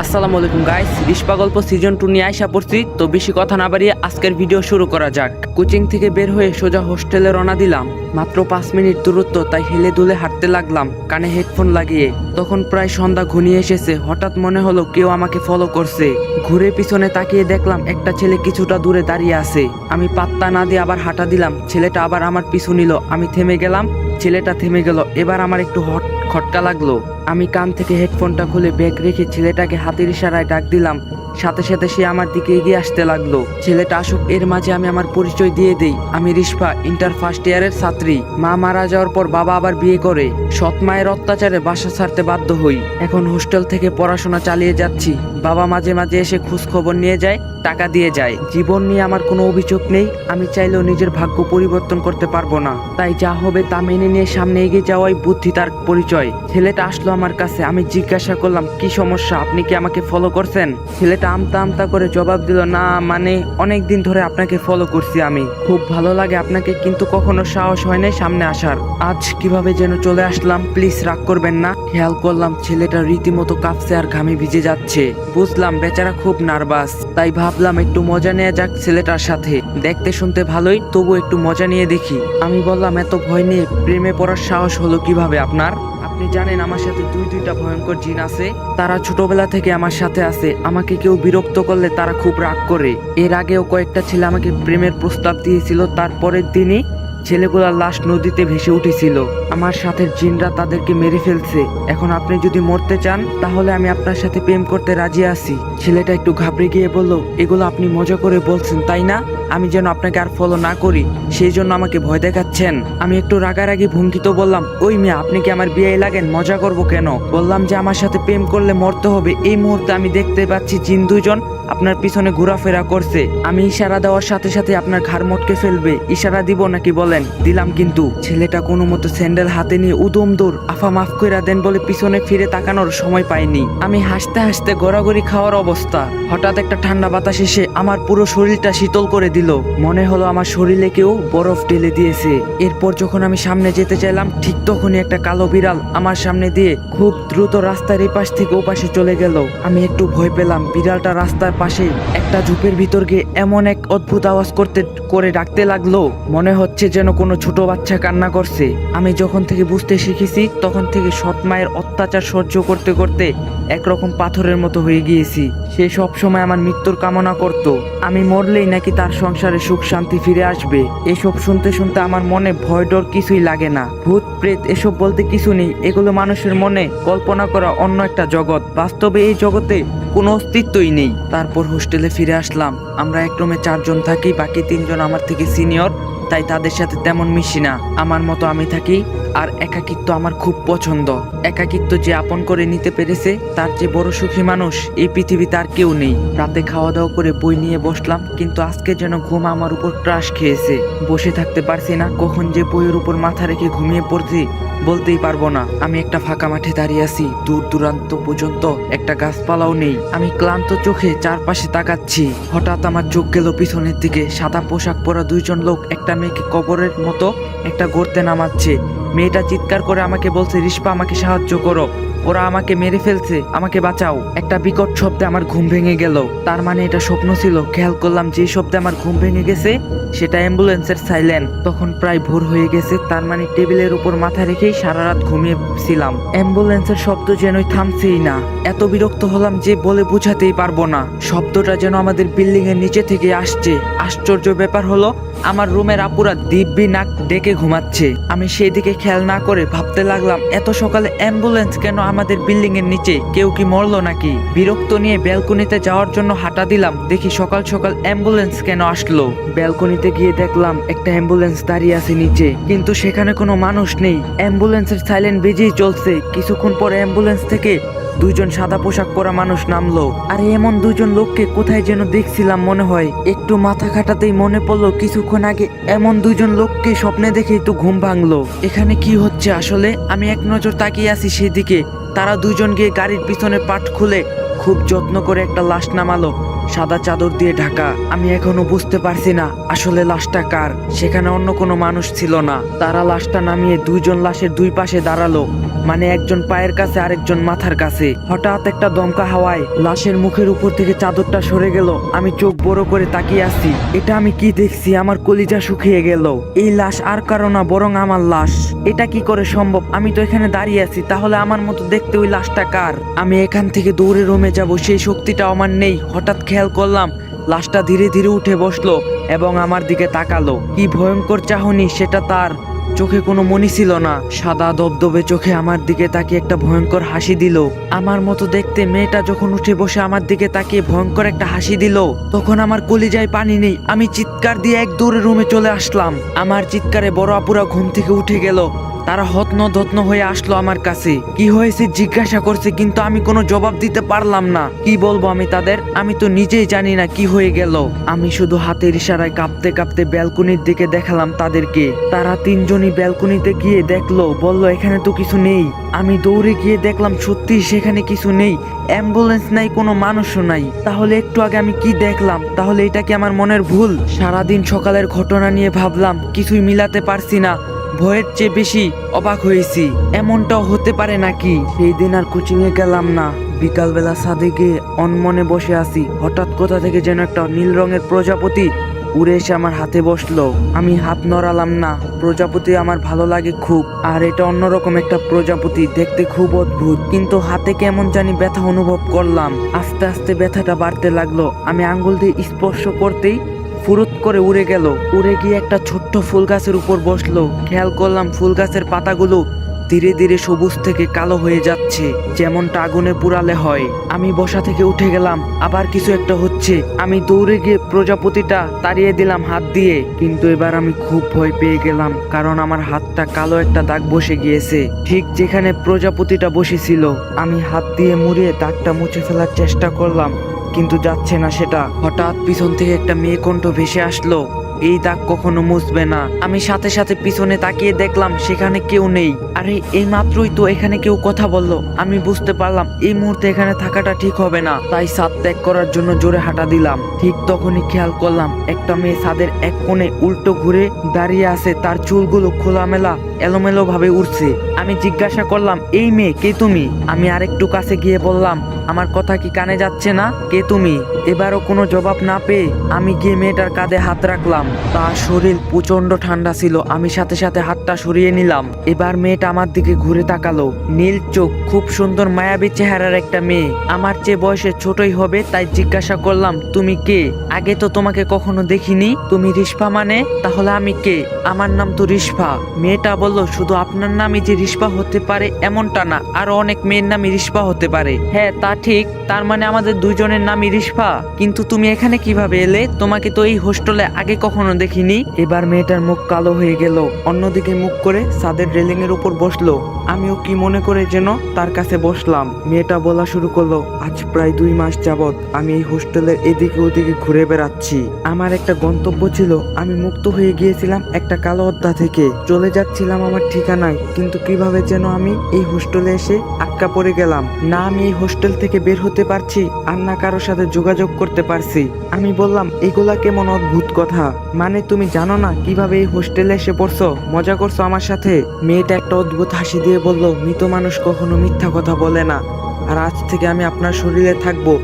আসসালামু আলাইকুম গাইস, রিশপা গল্প সিজন 2 নিয়ে আইসা পড়ছি। তো বেশি কথা না বাড়িয়ে আজকের ভিডিও শুরু করা যাক। কোচিং থেকে বের হয়ে সোজা হোস্টেলে রওনা দিলাম। মাত্র 5 মিনিট দূরত্ব, তাই হেলে দুলে হাঁটতে লাগলাম কানে হেডফোন লাগিয়ে। তখন প্রায় সন্ধ্যা ঘনিয়ে এসেছে। হঠাৎ মনে হলো কেউ আমাকে ফলো করছে। ঘুরে পিছনে তাকিয়ে দেখলাম একটা ছেলে কিছুটা দূরে দাঁড়িয়ে আছে। আমি পাত্তা না দিয়ে আবার হাঁটা দিলাম। ছেলেটা আবার আমার পিছু নিল। আমি থেমে গেলাম, ছেলেটা থেমে গেল। এবার আমার একটু খটকা লাগলো। আমি কান থেকে হেডফোনটা খুলে ব্যাগ রেখে ছেলেটাকে হাতের ইশারায় ডাক দিলাম। সাথে সাথে সে আমার দিকে এগিয়ে আসতে লাগলো। ছেলেটা আসুক এর মাঝে আমি আমার পরিচয় দিয়ে দেই। আমি রিশপা, ইন্টার ফার্স্ট ইয়ারের ছাত্রী। মা মারা যাওয়ার পর বাবা আবার বিয়ে করে। সৎ মায়ের অত্যাচারে বাসা ছাড়তে বাধ্য হই। এখন হোস্টেল থেকে পড়াশোনা চালিয়ে যাচ্ছি। বাবা মাঝে মাঝে এসে খোঁজ খবর নিয়ে যায়, টাকা দিয়ে যায়। জীবন নিয়ে আমার কোনো অভিযোগ নেই। আমি চাইলেও নিজের ভাগ্য পরিবর্তন করতে পারবো না। তাই যা হবে তা মেনে নিয়ে সামনে এগিয়ে যাওয়াই বুদ্ধি তার পরিচয়। ছেলেটা আসলো আমার কাছে। আমি জিজ্ঞাসা করলাম, কি সমস্যা, আপনি কি আমাকে ফলো করছেন? ছেলেটা আমতা আমতা করে জবাব দিল, না মানে অনেক দিন ধরে আপনাকে ফলো করছি আমি। খুব ভালো লাগে আপনাকে, কিন্তু কখনো সাহস হয় নাই সামনে আসার। আজ কিভাবে যেন চলে আসলাম, প্লিজ রাগ করবেন না। খেয়াল করলাম ছেলেটা রীতিমতো কাঁপছে আর ঘামে ভিজে যাচ্ছে। বুঝলাম বেচারা খুব নার্ভাস। তাই ভাবলাম একটু মজা নেওয়া যাক ছেলেটার সাথে। দেখতে শুনতে ভালোই, তবু একটু মজা নিয়ে দেখি। আমি বললাম, এত ভয় নিয়ে প্রেমে পড়ার সাহস হলো কিভাবে আপনার? আপনি জানেন আমার সাথে দুইটা ভয়ঙ্কর জিন আছে। তারা ছোটবেলা থেকে আমার সাথে আছে। আমাকে কেউ বিরক্ত করলে তারা খুব রাগ করে। এর আগেও কয়েকটা ছেলে আমাকে প্রেমের প্রস্তাব দিয়েছিল। তারপরের দিনই ছেলেগুলার লাশ নদীতে ভেসে উঠেছিল। আমার সাথে জিনরা তাদেরকে মেরে ফেলছে। এখন আপনি যদি মরতে চান তাহলে আমি আপনার সাথে প্রেম করতে রাজি আছি। ছেলেটা একটু ঘাবড়ে গিয়ে বলল, এগুলো আপনি মজা করে বলছেন তাই না? আমি যেন আপনাকে আর ফলো না করি সেই জন্য আমাকে ভয় দেখাচ্ছেন? আমি একটু রাগারাগি ভঙ্গিত বললাম, ওই মেয়ে, আপনি কি আমার বিয়ে লাগেন? মজা করব কেন? বললাম যে আমার সাথে প্রেম করলে মরতে হবে। এই মুহূর্তে আমি দেখতে পাচ্ছি জিন দুইজন আপনার পিছনে ঘোরাফেরা করছে। আমি ইশারা দেওয়ার সাথে সাথে আপনার ঘাড় মটকে ফেলবে। ইশারা দিব নাকি বলেন? দিলাম। কিন্তু ছেলেটা কোনো মতো স্যান্ডেল হাতে নিয়ে উদম দৌড়। আফা মাফ কইরা দেন বলে পিছনে ফিরে তাকানোর সময় পাইনি। আমি হাসতে হাসতে গড়াগড়ি খাওয়ার অবস্থা। হঠাৎ একটা ঠান্ডা বাতাস এসে আমার পুরো শরীরটা শীতল করে দিল। মনে হলো আমার শরীরে কেউ বরফ ঢেলে দিয়েছে। এরপর যখন আমি সামনে যেতে চাইলাম, ঠিক তখনই একটা কালো বিড়াল আমার সামনে দিয়ে খুব দ্রুত রাস্তার এই পাশ থেকে ও পাশে চলে গেল। আমি একটু ভয় পেলাম। বিড়ালটা রাস্তার পাশে একটা ঝোপের ভিতর গিয়ে এমন এক অদ্ভুত আওয়াজ করে ডাকতে লাগলো, মনে হচ্ছে যেন কোনো ছোট বাচ্চা কান্না করছে। আমি যখন থেকে বুঝতে শিখেছি তখন থেকে সৎ মায়ের অত্যাচার সহ্য করতে করতে একরকম পাথরের মতো হয়ে গিয়েছি। সে সব সময় আমার মৃত্যুর কামনা করত। আমি মরলেই নাকি তার সংসারে সুখ শান্তি ফিরে আসবে। এসব শুনতে শুনতে আমার মনে ভয় ডর কিছুই লাগে না। ভূত প্রেত এসব বলতে কিছু নেই। এগুলো মানুষের মনে কল্পনা করা অন্য একটা জগৎ। বাস্তবে এই জগতে কোনো অস্তিত্বই নেই। তারপর হোস্টেলে ফিরে আসলাম। আমরা এক রুমে 4 জন থাকি, বাকি 3 জন আমার থেকে সিনিয়র, তাই তাদের সাথে তেমন মিশি না। আমার মতো আমি থাকি। আর একাকিত্ব আমার খুব পছন্দ। একাকিত্ব যে আপন করে নিতে পেরেছে তার চেয়ে বড় সুখী মানুষ এই পৃথিবীতে আর কেউ নেই। রাতে খাওয়া দাওয়া করে বই নিয়ে বসলাম, কিন্তু আজকে যেন ঘুম আমার উপর ক্রাশ খেয়েছে। বসে থাকতে পারছি না। কখন যে বইয়ের উপর মাথা রেখে ঘুমিয়ে পড়ছি বলতেই পারবো না। আমি একটা ফাঁকা মাঠে দাঁড়িয়ে আছি। দূর দূরান্ত পর্যন্ত একটা গাছপালাও নেই। আমি ক্লান্ত চোখে চারপাশে তাকাচ্ছি। হঠাৎ আমার চোখ গেল পিছনের দিকে। সাদা পোশাক পরা 2 জন লোক একটা মেয়েকে কবরের মতো একটা গর্তে নামাচ্ছে। মেয়েটা চিৎকার করে আমাকে বলছে, রিশপা আমাকে সাহায্য করো, ওরা আমাকে মেরে ফেলছে, আমাকে বাঁচাও। একটা বিকট শব্দে আমার ঘুম ভেঙে গেল। তার মানে এটা স্বপ্ন ছিল। খেয়াল করলাম যে শব্দে আমার ঘুম ভেঙে গেছে সেটা অ্যাম্বুলেন্সের সাইলেন। তখন প্রায় ভোর হয়ে গেছে। তার মানে টেবিলের উপর মাথা রেখেই সারা রাত ঘুমিয়েছিলাম। অ্যাম্বুলেন্সের শব্দ যেনই থামছেই না। এত বিরক্ত হলাম যে বলে বোঝাতেই পারবো না। শব্দটা যেন আমাদের বিল্ডিং এর নিচে থেকে আসছে। আশ্চর্য ব্যাপার হলো, আমার রুমের আপুরা দিব্যি নাক ডেকে ঘুমাচ্ছে। আমি সেই দিকে খেয়াল না করে ভাবতে লাগলাম, এত সকালে অ্যাম্বুলেন্স কেন আমাদের বিল্ডিং এর নিচে? কেউ কি মরলো নাকি? বিরক্ত নিয়ে ব্যালকনিতে যাওয়ার জন্য হাঁটা দিলাম। দেখি সকাল সকাল অ্যাম্বুলেন্স কেন আসলো। ব্যালকনিতে গিয়ে দেখলাম একটা অ্যাম্বুলেন্স দাঁড়িয়ে আছে নিচে, কিন্তু সেখানে কোনো মানুষ নেই। অ্যাম্বুলেন্সের সাইলেন্ট বেজেই চলছে। কিছুক্ষণ পর অ্যাম্বুলেন্স থেকে 2 জন সাদা পোশাক পরা মানুষ নামলো। আর এমন 2 জন লোককে কোথায় যেন দেখছিলাম মনে হয়। একটু মাথা খাটাতেই মনে পড়লো কিছুক্ষণ আগে এমন 2 জন লোককে স্বপ্নে দেখেই তো ঘুম ভাঙলো। এখানে কি হচ্ছে আসলে? আমি এক নজর তাকিয়ে আছি সেদিকে। তারা 2 জন গিয়ে গাড়ির পিছনে পাট খুলে খুব যত্ন করে একটা লাশ নামালো। সাদা চাদর দিয়ে ঢাকা। আমি এখনো বুঝতে পারছি না আসলে লাশটা কার। সেখানে অন্য কোনো মানুষ ছিল না। তারা লাশটা নামিয়ে দুইজন লাশের দুই পাশে দাঁড়ালো, মানে একজন পায়ের কাছে আরেকজন মাথার কাছে। হঠাৎ একটা দমকা হাওয়ায় লাশের মুখের উপর থেকে চাদরটা সরে গেল। আমি চোখ বড় করে তাকিয়ে আছি। এটা আমি কি দেখছি? আমার কলিজা শুকিয়ে গেল। এই লাশ আর কারো না, বরং আমার লাশ। এটা কি করে সম্ভব? আমি তো এখানে দাঁড়িয়ে আছি, তাহলে আমার মতো দেখতে ওই লাশটা কার? আমি এখান থেকে দৌড়ে রুমে যাব, সেই শক্তিটা আমার নেই। হঠাৎ খেয়াল করলাম লাশটা ধীরে ধীরে উঠে বসলো এবং আমার দিকে তাকালো। কি ভয়ঙ্কর চাহনি সেটা তার। চোখে কোনো মনি ছিল না। সাদা দবদবে চোখে আমার দিকে তাকিয়ে একটা ভয়ঙ্কর হাসি দিল। আমার মতো দেখতে মেয়েটা যখন উঠে বসে আমার দিকে তাকিয়ে ভয়ঙ্কর একটা হাসি দিল, তখন আমার কলিজায় পানি নেই। আমি চিৎকার দিয়ে এক দৌড়ে রুমে চলে আসলাম। আমার চিৎকারে বড় আপুরা ঘুম থেকে উঠে গেল। তারা হতন হয়ে আসলো আমার কাছে। কি হয়েছে জিজ্ঞাসা করছে, কিন্তু আমি কোনো জবাব দিতে পারলাম না। কি বলবো আমি তাদের? আমি তো নিজেই জানি না কি হয়ে গেল। আমি শুধু হাতের ইশারায় কাঁপতে কাঁপতে ব্যালকনির দিকে দেখালাম তাদেরকে। তারা তিনজনই ব্যালকনিতে গিয়ে দেখলো, বলল এখানে তো কিছু নেই। আমি দৌড়ে গিয়ে দেখলাম সত্যি সেখানে কিছু নেই। অ্যাম্বুলেন্স নাই, কোনো মানুষও নাই। তাহলে একটু আগে আমি কি দেখলাম? তাহলে এটা কি আমার মনের ভুল? সারাদিন সকালের ঘটনা নিয়ে ভাবলাম, কিছুই মিলাতে পারছি না। ভয়ের চেয়ে বেশি অবাক হয়েছি। এমনটাও হতে পারে নাকি? সেই দিন আর কোচিং এ গেলাম না। বিকালবেলা ছাদে গিয়ে অনমনে বসে আছি। হঠাৎ কোথা থেকে যেন একটা নীল রঙের প্রজাপতি উড়ে এসে আমার হাতে বসলো। আমি হাত নড়ালাম না। প্রজাপতি আমার ভালো লাগে খুব, আর এটা অন্যরকম একটা প্রজাপতি, দেখতে খুব অদ্ভুত। কিন্তু হাতে কেমন জানি ব্যথা অনুভব করলাম। আস্তে আস্তে ব্যথাটা বাড়তে লাগলো। আমি আঙ্গুল দিয়ে স্পর্শ করতেই ফুরুত করে উড়ে গেল। উড়ে গিয়ে একটা ছোট্ট ফুল গাছের উপর বসলো। খেয়াল করলাম ফুল গাছের পাতাগুলো ধীরে ধীরে সবুজ থেকে কালো হয়ে যাচ্ছে, যেমনটা আগুনে পুড়ালে হয়। আমি বসা থেকে উঠে গেলাম। আবার কিছু একটা হচ্ছে। আমি দৌড়ে গিয়ে প্রজাপতিটা তাড়িয়ে দিলাম হাত দিয়ে। কিন্তু এবার আমি খুব ভয় পেয়ে গেলাম, কারণ আমার হাতটা কালো একটা দাগ বসে গিয়েছে, ঠিক যেখানে প্রজাপতিটা বসেছিল। আমি হাত দিয়ে মুড়িয়ে দাগটা মুছে ফেলার চেষ্টা করলাম, কিন্তু যাচ্ছে না সেটা। হঠাৎ পিছন থেকে একটা মেয়ে কণ্ঠ ভেসে আসলো, এই দাগ কখনো মুছবে না। আমি সাথে সাথে পিছনে তাকিয়ে দেখলাম সেখানে কেউ নেই। আরে এই মাত্রই তো এখানে কেউ কথা বললো। আমি বুঝতে পারলাম এই মুহূর্তে এখানে থাকাটা ঠিক হবে না, তাই ছাদ ত্যাগ করার জন্য জোরে হাঁটা দিলাম। ঠিক তখনই খেয়াল করলাম একটা মেয়ে ছাদের এক কোণে উল্টো ঘুরে দাঁড়িয়ে আছে। তার চুলগুলো খোলামেলা এলোমেলো ভাবে উঠছে। আমি জিজ্ঞাসা করলাম, এই মেয়ে কে তুমি? আমি আরেকটু কাছে গিয়ে বললাম, আমার কথা কি কানে যাচ্ছে না? কে তুমি? এবারও কোনো জবাব না পেয়ে আমি গিয়ে মেয়েটার কাঁধে হাত রাখলাম। তার শরীর প্রচন্ড ঠান্ডা ছিল। আমি সাথে সাথে হাতটা সরিয়ে নিলাম। এবার মেয়েটা আমার দিকে ঘুরে তাকালো। নীল চোখ, খুব সুন্দর মায়াবী চেহারার একটা মেয়ে। আমার চেয়ে বয়সে ছোটই হবে, তাই জিজ্ঞাসা করলাম, তুমি কে? আগে তো তোমাকে কখনো দেখিনি। তুমি রিস্পা মানে? তাহলে আমি কে? আমার নাম তো রিস্পা। মেয়েটা বলল, শুধু আপনার নামই যে রিস্পা হতে পারে এমনটা না, আরো অনেক মেয়ের নামই রিস্পা হতে পারে। হ্যাঁ তা ঠিক, তার মানে আমাদের দুজনের নামই রিস্পা। কিন্তু তুমি এখানে কিভাবে এলে? তোমাকে তো এই হোস্টেলে আগে কখনো দেখিনি। এবার মেয়েটার মুখ কালো হয়ে গেল। অন্যদিকে মুখ করে ছাদের রেলিং এর উপর বসলো। আমিও কি মনে করে যেন তার কাছে বসলাম। মেয়েটা বলা শুরু করলো, আজ প্রায় 2 মাস যাবত আমি এই হোস্টেলের এদিকে ওদিকে ঘুরে বেড়াচ্ছি। আমার একটা গন্তব্য ছিল। আমি মুক্ত হয়ে গিয়েছিলাম একটা কালো অধ্যা থেকে। চলে যাচ্ছিলাম আমার ঠিকানায়, কিন্তু কিভাবে যেন আমি এই হোস্টেলে এসে আটকা পড়ে গেলাম। না আমি এই হোস্টেল থেকে বের হতে পারছি, আর না কারোর সাথে যোগাযোগ করতে পারছি। আমি বললাম, এগুলা কেমন অদ্ভুত কথা। মানে তুমি জানো না কিভাবে এই হোস্টেলে এসে পড়ছো? মজা করছো আমার সাথে? মেয়েটা একটা অদ্ভুত হাসি দিয়ে বলল, মৃত মানুষ কখনো মিথ্যা কথা বলে না। আর আজ থেকে আমি আপনার শরীরে থাকবো।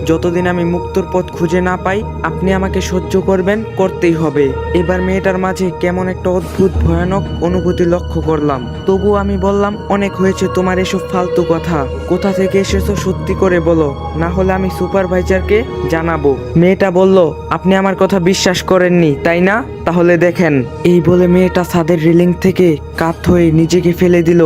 যতদিন আমি মুক্তর পথ খুঁজে না পাই, আপনি আমাকে সহ্য করবেন, করতেই হবে। এবার মেয়েটার মাঝে কেমন একটা অদ্ভুত ভয়ানক অনুভূতি লক্ষ্য করলাম। তবু আমি বললাম, অনেক হয়েছে তোমার এসব ফালতু কথা। কোথা থেকে এসেছো সত্যি করে বলো, না হলে আমি সুপারভাইজারকে জানাবো। মেয়েটা বলল, আপনি আমার কথা বিশ্বাস করেননি তাই না? তাহলে দেখেন। এই বলে মেয়েটা ছাদের রেলিং থেকে কাত হয়ে নিজেকে ফেলে দিল।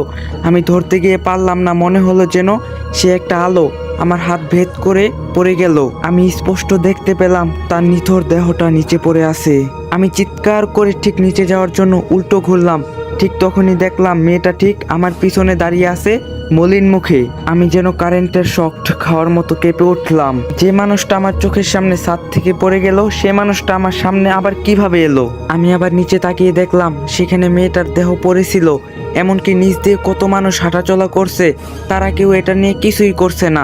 আমি ধরতে গিয়ে পারলাম না। মনে হলো যেন সে একটা আলো আমার হাত ভেদ করে পড়ে গেল। আমি স্পষ্ট দেখতে পেলাম তার নিথর দেহটা নিচে পড়ে আছে। আমি চিৎকার করে ঠিক নিচে যাওয়ার জন্য উল্টো ঘুরলাম। ঠিক তখনই দেখলাম মেয়েটা ঠিক আমার পিছনে দাঁড়িয়ে আছে মলিন মুখে। আমি যেন কারেন্টের শক খাওয়ার মতো কেঁপে উঠলাম। যে মানুষটা আমার চোখের সামনে ছাদ থেকে পড়ে গেল, সে মানুষটা আমার সামনে আবার কিভাবে এলো? আমি আবার নিচে তাকিয়ে দেখলাম সেখানে মেয়েটার দেহ পড়েছিল। এমনকি নিচ দিয়ে কত মানুষ হাঁটাচলা করছে, তারা কেউ এটা নিয়ে কিছুই করছে না।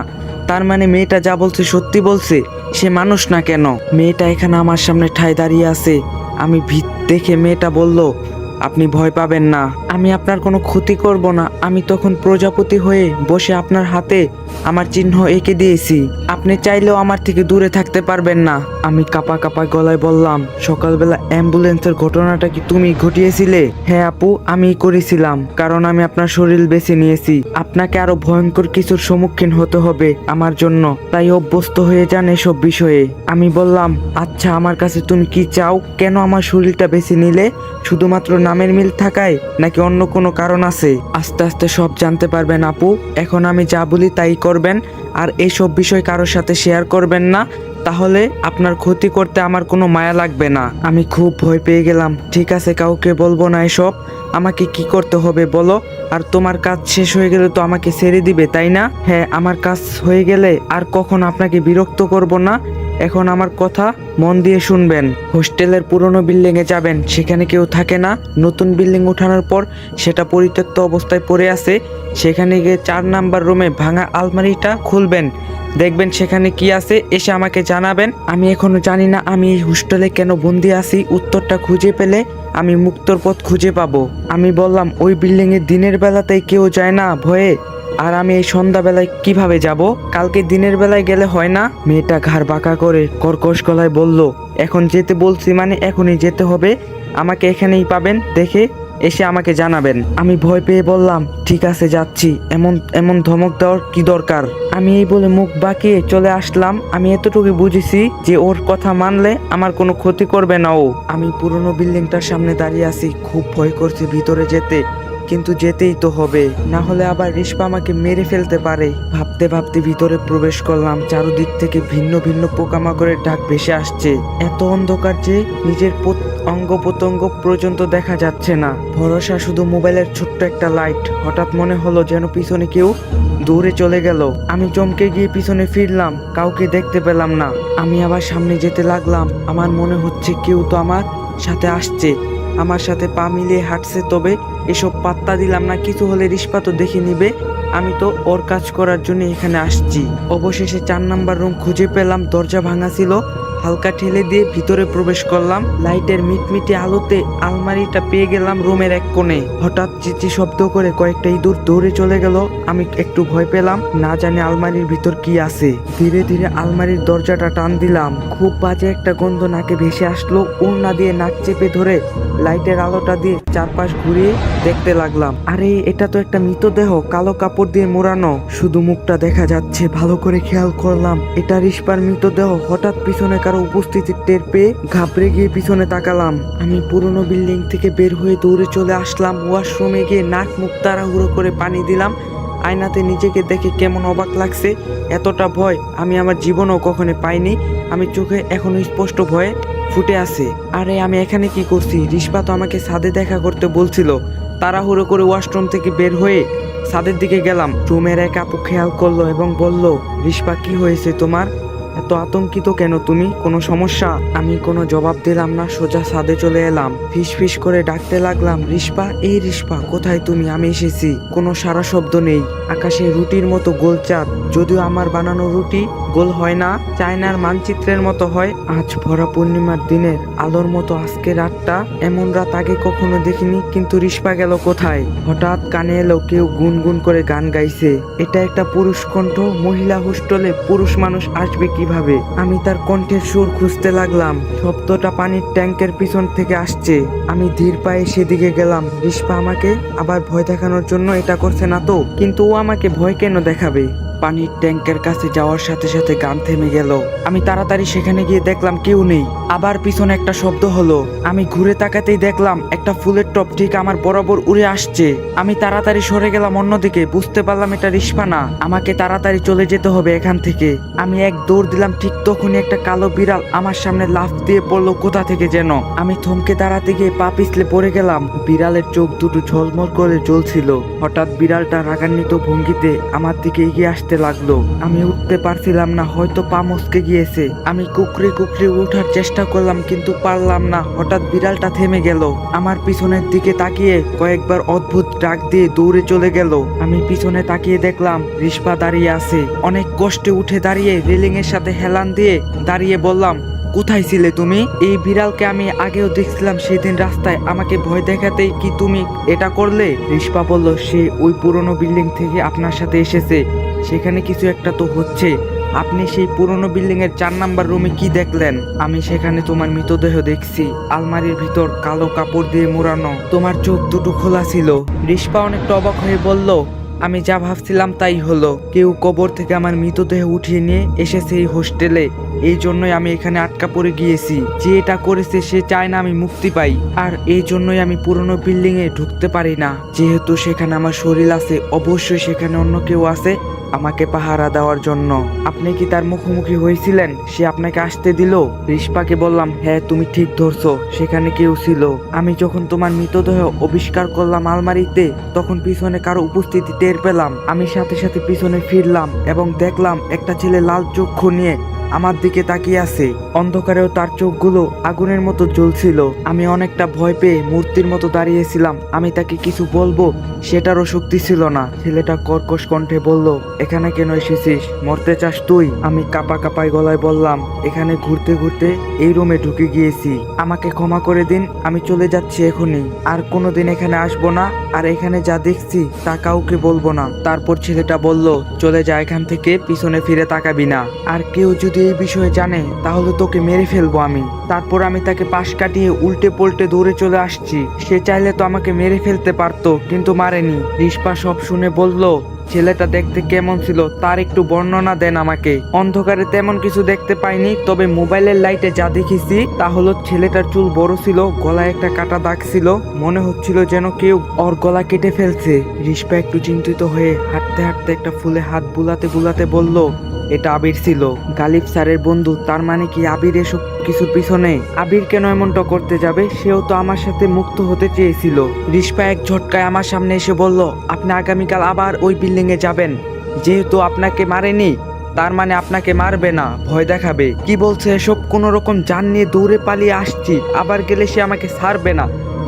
তার মানে মেয়েটা যা বলছে সত্যি বলছে, সে মানুষ না কেন? মেয়েটা এখানে আমার সামনে ঠায় দাঁড়িয়ে আছে। আমি ভীত দেখে মেয়েটা বলল, আপনি ভয় পাবেন না, আমি আপনার কোনো ক্ষতি করব না। আমি তখন প্রজাপতি হয়ে বসে আপনার হাতে আমার চিহ্ন এঁকে দিয়েছি, আপনি চাইলেও আমার থেকে দূরে থাকতে পারবেন না। আমি কাঁপা কাঁপা গলায় বললাম, সকালবেলা অ্যাম্বুলেন্সের ঘটনাটা কি তুমি ঘটিয়েছিলে? হ্যাঁ আপু, আমিই করেছিলাম, কারণ আমি আপনার শরীর বেছে নিয়েছি। আপনাকে আরো ভয়ঙ্কর কিছুর সম্মুখীন হতে হবে আমার জন্য, তাই অভ্যস্ত হয়ে যান এসব বিষয়ে। আমি বললাম, আচ্ছা আমার কাছে তুমি কি চাও? কেন আমার শরীরটা বেছে নিলে? শুধুমাত্র নামের মিল থাকায়, নাকি অন্য কোনো কারণ আছে? আস্তে আস্তে সব জানতে পারবেন আপু। এখন আমি যা বলি তাই করবেন, আর এসব বিষয় কারোর সাথে শেয়ার করবেন না, তাহলে আপনার ক্ষতি করতে আমার কোনো মায়া লাগবে না। আমি খুব ভয় পেয়ে গেলাম। ঠিক আছে, কাউকে বলবো না এসব। আমাকে কি করতে হবে বলো? আর তোমার কাজ শেষ হয়ে গেলে তো আমাকে ছেড়ে দিবে, তাই না? হ্যাঁ, আমার কাজ হয়ে গেলে আর কখনো আপনাকে বিরক্ত করব না। এখন আমার কথা মন দিয়ে শুনবেন। হোস্টেলের পুরনো বিল্ডিংয়ে যাবেন, সেখানে কেউ থাকে না। নতুন বিল্ডিং উঠানোর পর সেটা পরিত্যক্ত অবস্থায় পড়ে আছে। সেখানে গিয়ে 4 নাম্বার রুমে ভাঙা আলমারিটা খুলবেন, দেখবেন সেখানে কি আছে, এসে আমাকে জানাবেন। আমি এখনো জানি না আমি এই হোস্টেলে কেন বন্দি আছি। উত্তরটা খুঁজে পেলে আমি মুক্তর পথ খুঁজে পাবো। আমি বললাম, ওই বিল্ডিংয়ে দিনের বেলাতেই কেউ যায় না ভয়ে, আর আমি এই সন্ধ্যাবেলায় কিভাবে যাব? কালকে দিনের বেলায় গেলে হয় না? মেয়েটা ঘাড় বাঁকা করে কর্কশ গলায় বলল, এখন যেতে বলছি মানে এখনই যেতে হবে। আমাকে এখানেই পাবেন, দেখে এসে আমাকে জানাবেন। আমি ভয় পেয়ে বললাম, ঠিক আছে যাচ্ছি। এমন এমন ধমক দেওয়ার কি দরকার? আমি এই বলে মুখ বাঁকিয়ে চলে আসলাম। আমি এতটুকু বুঝেছি যে ওর কথা মানলে আমার কোনো ক্ষতি করবে না ও। আমি পুরনো বিল্ডিংটার সামনে দাঁড়িয়ে আছি, খুব ভয় করছে ভিতরে যেতে, কিন্তু যেতেই তো হবে, না হলে আবার রিস্পা আমাকে মেরে ফেলতে পারে। ভাবতে ভাবতে ভিতরে প্রবেশ করলাম। চারদিক থেকে ভিন্ন ভিন্ন পোকামাকড়ের ডাক ভেসে আসছে। এত অন্ধকার যে নিজের অঙ্গ প্রত্যঙ্গ পর্যন্ত দেখা যাচ্ছে না। ভরসা শুধু মোবাইলের ছোট্ট একটা লাইট। হঠাৎ মনে হলো যেন পিছনে কেউ দৌড়ে চলে গেল। আমি চমকে গিয়ে পিছনে ফিরলাম, কাউকে দেখতে পেলাম না। আমি আবার সামনে যেতে লাগলাম। আমার মনে হচ্ছে কেউ তো আমার সাথে আসছে, আমার সাথে পা মিলিয়ে হাঁটছে। তবে এসব পাত্তা দিলাম না, কিছু হলে রিস্পা তো দেখে নিবে। আমি তো ওর কাজ করার জন্য এখানে আসছি। অবশেষে 4 নাম্বার রুম খুঁজে পেলাম। দরজা ভাঙা ছিল। হালকা ঠেলে দিয়ে ভিতরে প্রবেশ করলাম। লাইটের মিটমিটে আলোতে আলমারিটা পেয়ে গেলাম রুমের এক কোণে। হঠাৎ চিচি শব্দ করে কয়েকটা ইঁদুর দৌড়ে চলে গেল। আমি একটু ভয় পেলাম, না জানি আলমারির ভিতর কি আছে। ধীরে ধীরে আলমারির দরজাটা টান দিলাম। খুব বাজে একটা গন্ধ নাকে ভেসে আসলো। ওড়না দিয়ে নাক চেপে ধরে লাইটের আলোটা দিয়ে চারপাশ ঘুরিয়ে দেখতে লাগলাম। আরে এটা তো একটা মৃতদেহ, কালো কাপড় দিয়ে মোড়ানো, শুধু মুখটা দেখা যাচ্ছে। ভালো করে খেয়াল করলাম, এটা রিস্পার মৃতদেহ। হঠাৎ পিছনে কারো উপস্থিতি টের পেয়ে ঘাবড়ে গিয়ে পিছনে তাকালাম। আমি পুরনো বিল্ডিং থেকে বের হয়ে দৌড়ে চলে আসলাম। ওয়াশরুমে গিয়ে নাক মুখ তাড়াহুড়ো করে পানি দিলাম। আয়নাতে নিজেকে দেখে কেমন অবাক লাগছে। এতটা ভয় আমি আমার জীবনেও কখনো পাইনি। আমি চোখে এখনো স্পষ্ট ভয়ে ফুটে আছে। আরে আমি এখানে কি করছি? রিস্পা তো আমাকে ছাদে দেখা করতে বলছিল। তাড়াহুড়ো করে ওয়াশরুম থেকে বের হয়ে ছাদের দিকে গেলাম। রুমের এক আপু খেয়াল করলো এবং বলল, রিস্পা কি হয়েছে তোমার? এত আতঙ্কিত কেন তুমি? কোনো সমস্যা? আমি কোনো জবাব দিলাম না, সোজা ছাদে চলে এলাম। ফিস ফিস করে ডাকতে লাগলাম, রিস্পা, এই রিস্পা, কোথায় তুমি? আমি এসেছি। কোনো সারা শব্দ নেই। আকাশে রুটির মতো গোল চাঁদ, যদিও আমার বানানো রুটি গোল হয় না, চায়নার মানচিত্রের মতো হয়। আজ ভরা পূর্ণিমার দিনের আলোর মতো আজকে রাতটা। এমন রাত আগে কখনো দেখিনি। কিন্তু রিস্পা গেল কোথায়? হঠাৎ কানে এলো কেউ গুনগুন করে গান গাইছে। এটা একটা পুরুষ কণ্ঠ। মহিলা হোস্টেলে পুরুষ মানুষ আসবে কিভাবে? আমি তার কণ্ঠের সুর খুঁজতে লাগলাম। শব্দটা পানির ট্যাঙ্কের পিছন থেকে আসছে। আমি ধীর পায়ে সেদিকে গেলাম। রিস্পা আমাকে আবার ভয় দেখানোর জন্য এটা করছে না তো? কিন্তু ও আমাকে ভয় কেন দেখাবে? পানির ট্যাঙ্কের কাছে যাওয়ার সাথে সাথে গান থেমে গেল। আমি তাড়াতাড়ি সেখানে গিয়ে দেখলাম কেউ নেই। আবার পিছনে একটা শব্দ হলো। আমি ঘুরে তাকাতেই দেখলাম একটা ফুলের টপ ঠিক আমার বরাবর উড়ে আসছে। আমি তাড়াতাড়ি সরে গেলাম অন্যদিকে। বুঝতে পারলাম এটা রিস্পা না। আমাকে তাড়াতাড়ি চলে যেতে হবে এখান থেকে। আমি এক দৌড় দিলাম। ঠিক তখনই একটা কালো বিড়াল আমার সামনে লাফ দিয়ে পড়লো কোথা থেকে যেন। আমি থমকে দাঁড়াতে গিয়ে পা পিছলে পড়ে গেলাম। বিড়ালের চোখ দুটো ঝলমল করে জ্বলছিল। হঠাৎ বিড়ালটা রাগান্বিত ভঙ্গিতে আমার দিকে এগিয়ে আসতে আসতে লাগলো। আমি উঠতে পারছিলাম না, হয়তো পা মচকে গিয়েছে। আমি কুকড়ে কুকড়ে উঠার চেষ্টা করলাম কিন্তু পারলাম না। হঠাৎ বিড়ালটা থেমে গেল, আমার পিছনের দিকে তাকিয়ে কয়েকবার অদ্ভুত ডাক দিয়ে দৌড়ে চলে গেল। আমি পিছনে তাকিয়ে দেখলাম রিস্পা দাঁড়িয়ে আছে। অনেক কষ্টে উঠে দাঁড়িয়ে রেলিং এর সাথে হেলান দিয়ে দাঁড়িয়ে বললাম, কোথায় ছিলে তুমি? এই বিড়ালকে আমি আগেও দেখছিলাম সেদিন রাস্তায়, আমাকে ভয় দেখাতেই কি তুমি এটা করলে? রিস্পা বলল, সে ওই পুরনো বিল্ডিং থেকে আপনার সাথে এসেছে, সেখানে কিছু একটা তো হচ্ছে। আপনি সেই পুরনো বিল্ডিং এর 4 নাম্বার রুমে কি দেখলেন? আমি সেখানে তোমার মৃতদেহ দেখছি, আলমারির ভিতর কালো কাপড় দিয়ে মোড়ানো, তোমার চোখ দুটো খোলা ছিল। রিস্পা অনেকটা অবাক হয়ে বলল, আমি যা ভাবছিলাম তাই হলো। কেউ কবর থেকে আমার মৃতদেহ উঠিয়ে নিয়ে এসেছে এই হোস্টেলে, এই জন্যই আমি এখানে আটকা পড়ে গিয়েছি। যে এটা করেছে সে চায় না আমি মুক্তি পাই, আর এই জন্যই আমি পুরনো বিল্ডিং এ ঢুকতে পারি না। যেহেতু সেখানে আমার শরীর আছে, অবশ্যই সেখানে অন্য কেউ আছে আমাকে পাহারা দেওয়ার জন্য। আপনি কি তার মুখোমুখি হয়েছিলেন? সে আপনাকে আসতে দিল? রিস্পাকে বললাম, হ্যাঁ তুমি ঠিক ধরছো, সেখানে কেউ ছিল। আমি যখন তোমার মৃতদেহ আবিষ্কার করলাম আলমারিতে, তখন পিছনে কারো উপস্থিতি টের পেলাম। আমি সাথে সাথে পিছনে ফিরলাম এবং দেখলাম একটা ছেলে লাল চক্ষু নিয়ে আমার দিকে তাকিয়ে আছে। অন্ধকারেও তার চোখগুলো আগুনের মতো জ্বলছিল। আমি অনেকটা ভয় পেয়ে মূর্তির মতো দাঁড়িয়েছিলাম। আমি তাকে কিছু বলবো সেটারও শক্তি ছিল না। ছেলেটা কর্কশ কণ্ঠে বলল, এখানে কেন এসেছিস? মরতে চাস তুই? আমি কাঁপা কাঁপায় গলায় বললাম, এখানে ঘুরতে ঘুরতে এই রুমে ঢুকে গিয়েছি, আমাকে ক্ষমা করে দিন, আমি চলে যাচ্ছি এখনই, আর কোনোদিন এখানে আসবো না, আর এখানে যা দেখছি তা কাউকে বলবো না। তারপর ছেলেটা বলল, চলে যা এখান থেকে, পিছনে ফিরে তাকাবি না, আর কেউ যদি এই বিষয়ে জানে তাহলে তোকে মেরে ফেলবো আমি। তারপর আমি তাকে পাশ কাটিয়ে উল্টে পল্টে দৌড়ে চলে আসছি। সে চাইলে তো আমাকে মেরে ফেলতে পারতো, কিন্তু মারেনি। রিস্পা সব শুনে বলল, ছেলেটা দেখতে কেমন ছিল তার একটু বর্ণনা দেন আমাকে। অন্ধকারে তেমন কিছু দেখতে পাইনি, তবে মোবাইলের লাইটে যা দেখেছি তা হলো ছেলেটার চুল বড় ছিল, গলায় একটা কাটা দাগ ছিল, মনে হচ্ছিল যেন কেউ ওর গলা কেটে ফেলছে। রিস্পা একটু চিন্তিত হয়ে হাঁটতে হাঁটতে একটা ফুলে হাত বুলাতে বুলাতে বলল, এটা আবির ছিল, গালিব স্যারের বন্ধু। তার মানে কি আবির এসব কিছুর পিছনে? আবির কেন এমনটা করতে যাবে? সেও তো আমার সাথে মুক্ত হতে চেয়েছিল। রিস্পা এক ঝটকায় আমার সামনে এসে বলল, আপনি আগামীকাল আবার ওই বিল্ডিং এ যাবেন। যেহেতু আপনাকে মারেনি, তার মানে আপনাকে মারবে না, ভয় দেখাবে। কি বলছে এসব? কোন রকম জান নিয়ে দৌড়ে পালিয়ে আসছি, আবার গেলে সে আমাকে ছাড়বে না।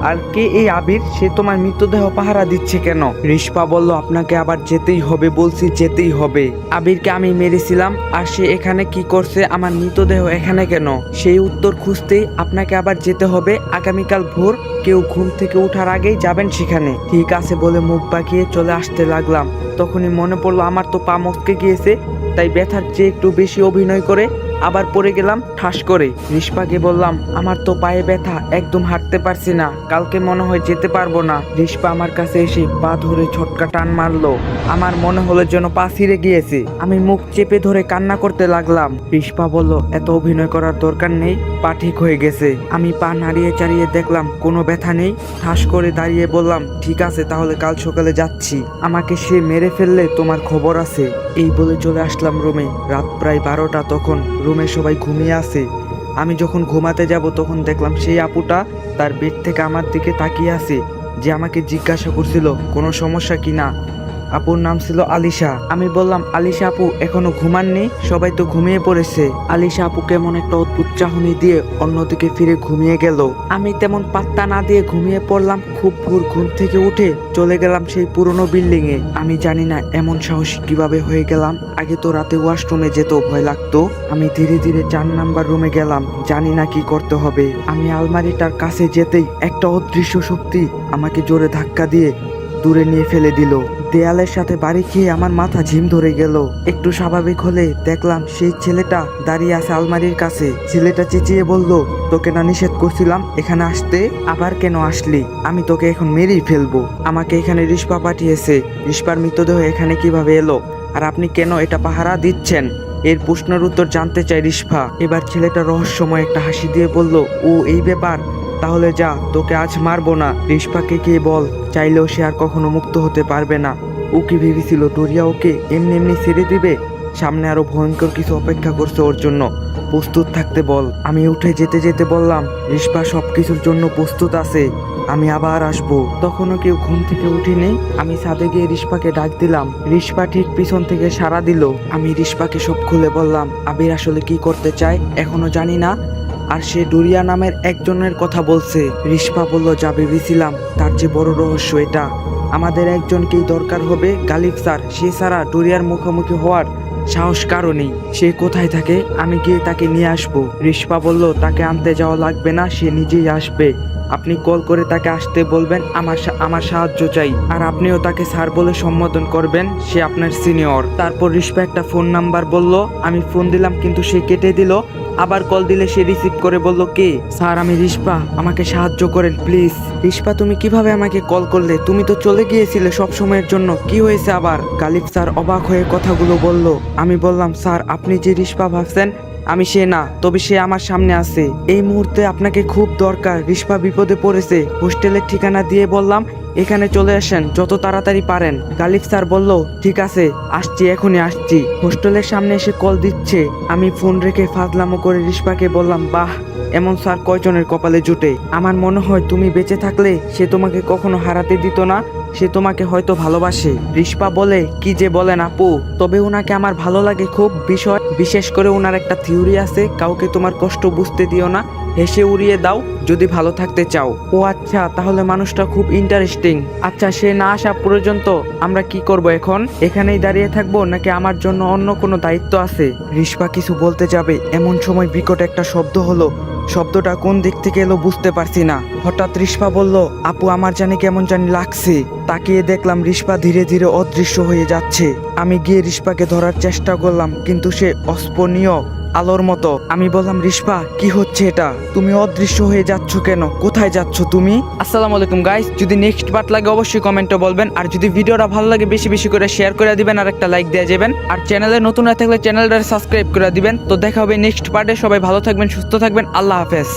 আর কে এই আবির? সে তোমার মৃতদেহ পাহারা দিচ্ছে কেন? রিস্পা বলল, আপনাকে আবার যেতেই হবে, বলছি যেতেই হবে। আবিরকে আমি মেরেছিলাম, আর সে এখানে কি করছে? আমার মৃতদেহ এখানে কেন? সেই উত্তর খুঁজতেই আপনাকে আবার যেতে হবে। আগামীকাল ভোর কেউ ঘুম থেকে ওঠার আগেই যাবেন সেখানে। ঠিক আছে বলে মুখ বাঁকিয়ে চলে আসতে লাগলাম। তখনই মনে পড়লো আমার তো পা মচকে গিয়েছে, তাই ব্যথার চেয়ে একটু বেশি অভিনয় করে আবার পড়ে গেলাম ঠাস করে। রিস্পাকে বললাম, আমার তো পায়ে ব্যথা, একদম হাঁটতে পারছি না, কালকে মনে হয় যেতে পারবো না। রিস্পা আমার কাছে এসে পা ধরে ঝটকা টান মারলো। আমার মনে হলো যেন পা ছিঁড়ে গিয়েছে। আমি মুখ চেপে ধরে কান্না করতে লাগলাম। রিস্পা বলল, এত অভিনয় করার দরকার নেই, পা ঠিক হয়ে গেছে। আমি পা নাড়িয়ে চাড়িয়ে দেখলাম কোনো ব্যথা নেই। ঠাস করে দাঁড়িয়ে বললাম, ঠিক আছে তাহলে কাল সকালে যাচ্ছি, আমাকে সে মেরে ফেললে তোমার খবর আছে। এই বলে চলে আসলাম রুমে। রাত প্রায় 12টা। তখন রুমে সবাই ঘুমিয়ে আছে। আমি যখন ঘুমাতে যাব তখন দেখলাম সেই আপুটা তার বেড থেকে আমার দিকে তাকিয়ে আছে, যে আমাকে জিজ্ঞাসা করছিল কোনো সমস্যা কিনা। আপুর নাম ছিল আলিশা। আমি বললাম, আলিশা আপু এখনো ঘুমাননি? সবাই তো ঘুমিয়ে পড়েছে। আলিশা আপু কেমন একটা অদ্ভুত চাহনি দিয়ে অন্যদিকে ফিরে ঘুমিয়ে গেল। আমি তেমন পাত্তা না দিয়ে ঘুমিয়ে পড়লাম। খুব ভোর ঘুম থেকে উঠে চলে গেলাম সেই পুরনো বিল্ডিং এ। আমি জানি না এমন সাহসী কিভাবে হয়ে গেলাম। আগে তো রাতে ওয়াশরুমে যেতেও ভয় লাগতো। আমি ধীরে ধীরে 4 নাম্বার রুমে গেলাম, জানি না কি করতে হবে। আমি আলমারিটার কাছে যেতেই একটা অদৃশ্য শক্তি আমাকে জোরে ধাক্কা দিয়ে দূরে নিয়ে ফেলে দিল। দেয়ালের সাথে বাড়ি খেয়ে আমার মাথা ঝিম ধরে গেল। একটু স্বাভাবিক হলে দেখলাম সেই ছেলেটা দাঁড়িয়ে আছে আলমারির কাছে। ছেলেটা চেঁচিয়ে বলল, তোকে না নিষেধ করছিলাম এখানে আসতে, আবার কেন আসলি? আমি তোকে এখন মেরেই ফেলবো। আমাকে এখানে রিস্পা পাঠিয়েছে। রিস্পার মৃতদেহ এখানে কিভাবে এলো, আর আপনি কেন এটা পাহারা দিচ্ছেন? এর প্রশ্নের উত্তর জানতে চাই রিস্পা। এবার ছেলেটা রহস্যময় একটা হাসি দিয়ে বলল, ও এই ব্যাপার, তাহলে যা, তোকে আজ মারবো না। রিস্পাকে গিয়ে বল, চাইলেও সে আর কখনো মুক্ত হতে পারবে না। ও কি ভেবেছিল ডোরিয়া ওকে এমনি এমনি ছেড়ে দিবে? সামনে আরো ভয়ঙ্কর কিছু অপেক্ষা করছে ওর জন্য, প্রস্তুত থাকতে বল। আমি উঠে যেতে যেতে বললাম, রিস্পা সবকিছুর জন্য প্রস্তুত আছে, আমি আবার আসবো। তখনও কেউ ঘুম থেকে উঠিনি। আমি ছাদে গিয়ে রিস্পাকে ডাক দিলাম। রিস্পা ঠিক পিছন থেকে সাড়া দিল। আমি রিস্পাকে সব খুলে বললাম আবির আসলে কি করতে চায় এখনো জানি না, আর সে ডুরিয়া নামের একজনের কথা বলছে। রিস্পা বলল যা ভেবেছিলাম তার চেয়ে বড় রহস্য এটা। আমাদের একজনকেই দরকার হবে, গালিব স্যার। সে ছাড়া ডুরিয়ার মুখোমুখি হওয়ার সাহস কারো নেই। সে কোথায় থাকে আমি গিয়ে তাকে নিয়ে আসবো। রিস্পা বলল তাকে আনতে যাওয়া লাগবে না, সে নিজেই আসবে। আপনি কল করে তাকে আসতে বলবেন, আমার সাহায্য চাই। আর আপনিও তাকে স্যার বলে সম্বোধন করবেন, সে আপনার সিনিয়র। তারপর রিস্পা একটা ফোন নাম্বার বলল। আমি ফোন দিলাম কিন্তু সে কেটে দিল। আবার কল দিলে সে রিসিভ করে বলল কে? স্যার আমি রিস্পা, আমাকে সাহায্য করেন প্লিজ। রিস্পা তুমি কিভাবে আমাকে কল করলে? তুমি তো চলে গিয়েছিলে সব সময়ের জন্য, কি হয়েছে আবার? গালিব স্যার অবাক হয়ে কথাগুলো বলল। আমি বললাম স্যার আপনি যে রিস্পা ভাবছেন আমি সে না, তবে সে আমার সামনে আছে। এই মুহূর্তে আপনাকে খুব দরকার। রিস্পা বিপদে পড়েছে। হোস্টেলের ঠিকানা দিয়ে বললাম এখানে চলে আসেন যত তাড়াতাড়ি পারেন। গালিব স্যার বলল ঠিক আছে আসছি, এখনই আসছি। হোস্টেলের সামনে এসে কল দিচ্ছে। আমি ফোন রেখে ফাজলামো করে রিস্পাকে বললাম বাহ, এমন স্যার কয়জনের কপালে জুটে। আমার মনে হয় তুমি বেঁচে থাকলে সে তোমাকে কখনো হারাতে দিত না, সে তোমাকে হয়তো ভালোবাসে। রিস্পা বলে কি যে বলেন আপু, তবে ওনাকে আমার ভালো লাগে খুব। বিশেষ করে ওনার একটা থিওরি আছে, কাউকে তোমার কষ্ট বুঝতে দিও না, হেসে উড়িয়ে দাও যদি ভালো থাকতে চাও। ও আচ্ছা, তাহলে মানুষটা খুব ইন্টারেস্টিং। আচ্ছা সে না আসা পর্যন্ত আমরা কি করব এখন? এখানেই দাঁড়িয়ে থাকবো নাকি আমার জন্য অন্য কোনো দায়িত্ব আছে? রিস্পা কিছু বলতে যাবে এমন সময় বিকট একটা শব্দ হলো। শব্দটা কোন দিক থেকে এলো বুঝতে পারছি না। হঠাৎ রিস্পা বলল আপু আমার জানি কেমন জানি লাগছে। তাকিয়ে দেখলাম রিস্পা ধীরে ধীরে অদৃশ্য হয়ে যাচ্ছে। আমি গিয়ে রিস্পাকে ধরার চেষ্টা করলাম কিন্তু সে অস্পনীয় আলোর মতো। আমি বললাম রিস্পা কি হচ্ছে এটা? তুমি অদৃশ্য হয়ে যাচ্ছ কেন? কোথায় যাচ্ছ তুমি? আসসালামু আলাইকুম গাইস, যদি নেক্সট পার্ট লাগে অবশ্যই কমেন্টে বলবেন। আর যদি ভিডিওটা ভালো লাগে বেশি বেশি করে শেয়ার করে দিবেন আর একটা লাইক দিয়ে যাবেন। আর চ্যানেলে নতুন হয়ে থাকলে চ্যানেলটা সাবস্ক্রাইব করে দিবেন। তো দেখা হবে নেক্সট পার্টে। সবাই ভালো থাকবেন, সুস্থ থাকবেন, আল্লাহ হাফেজ।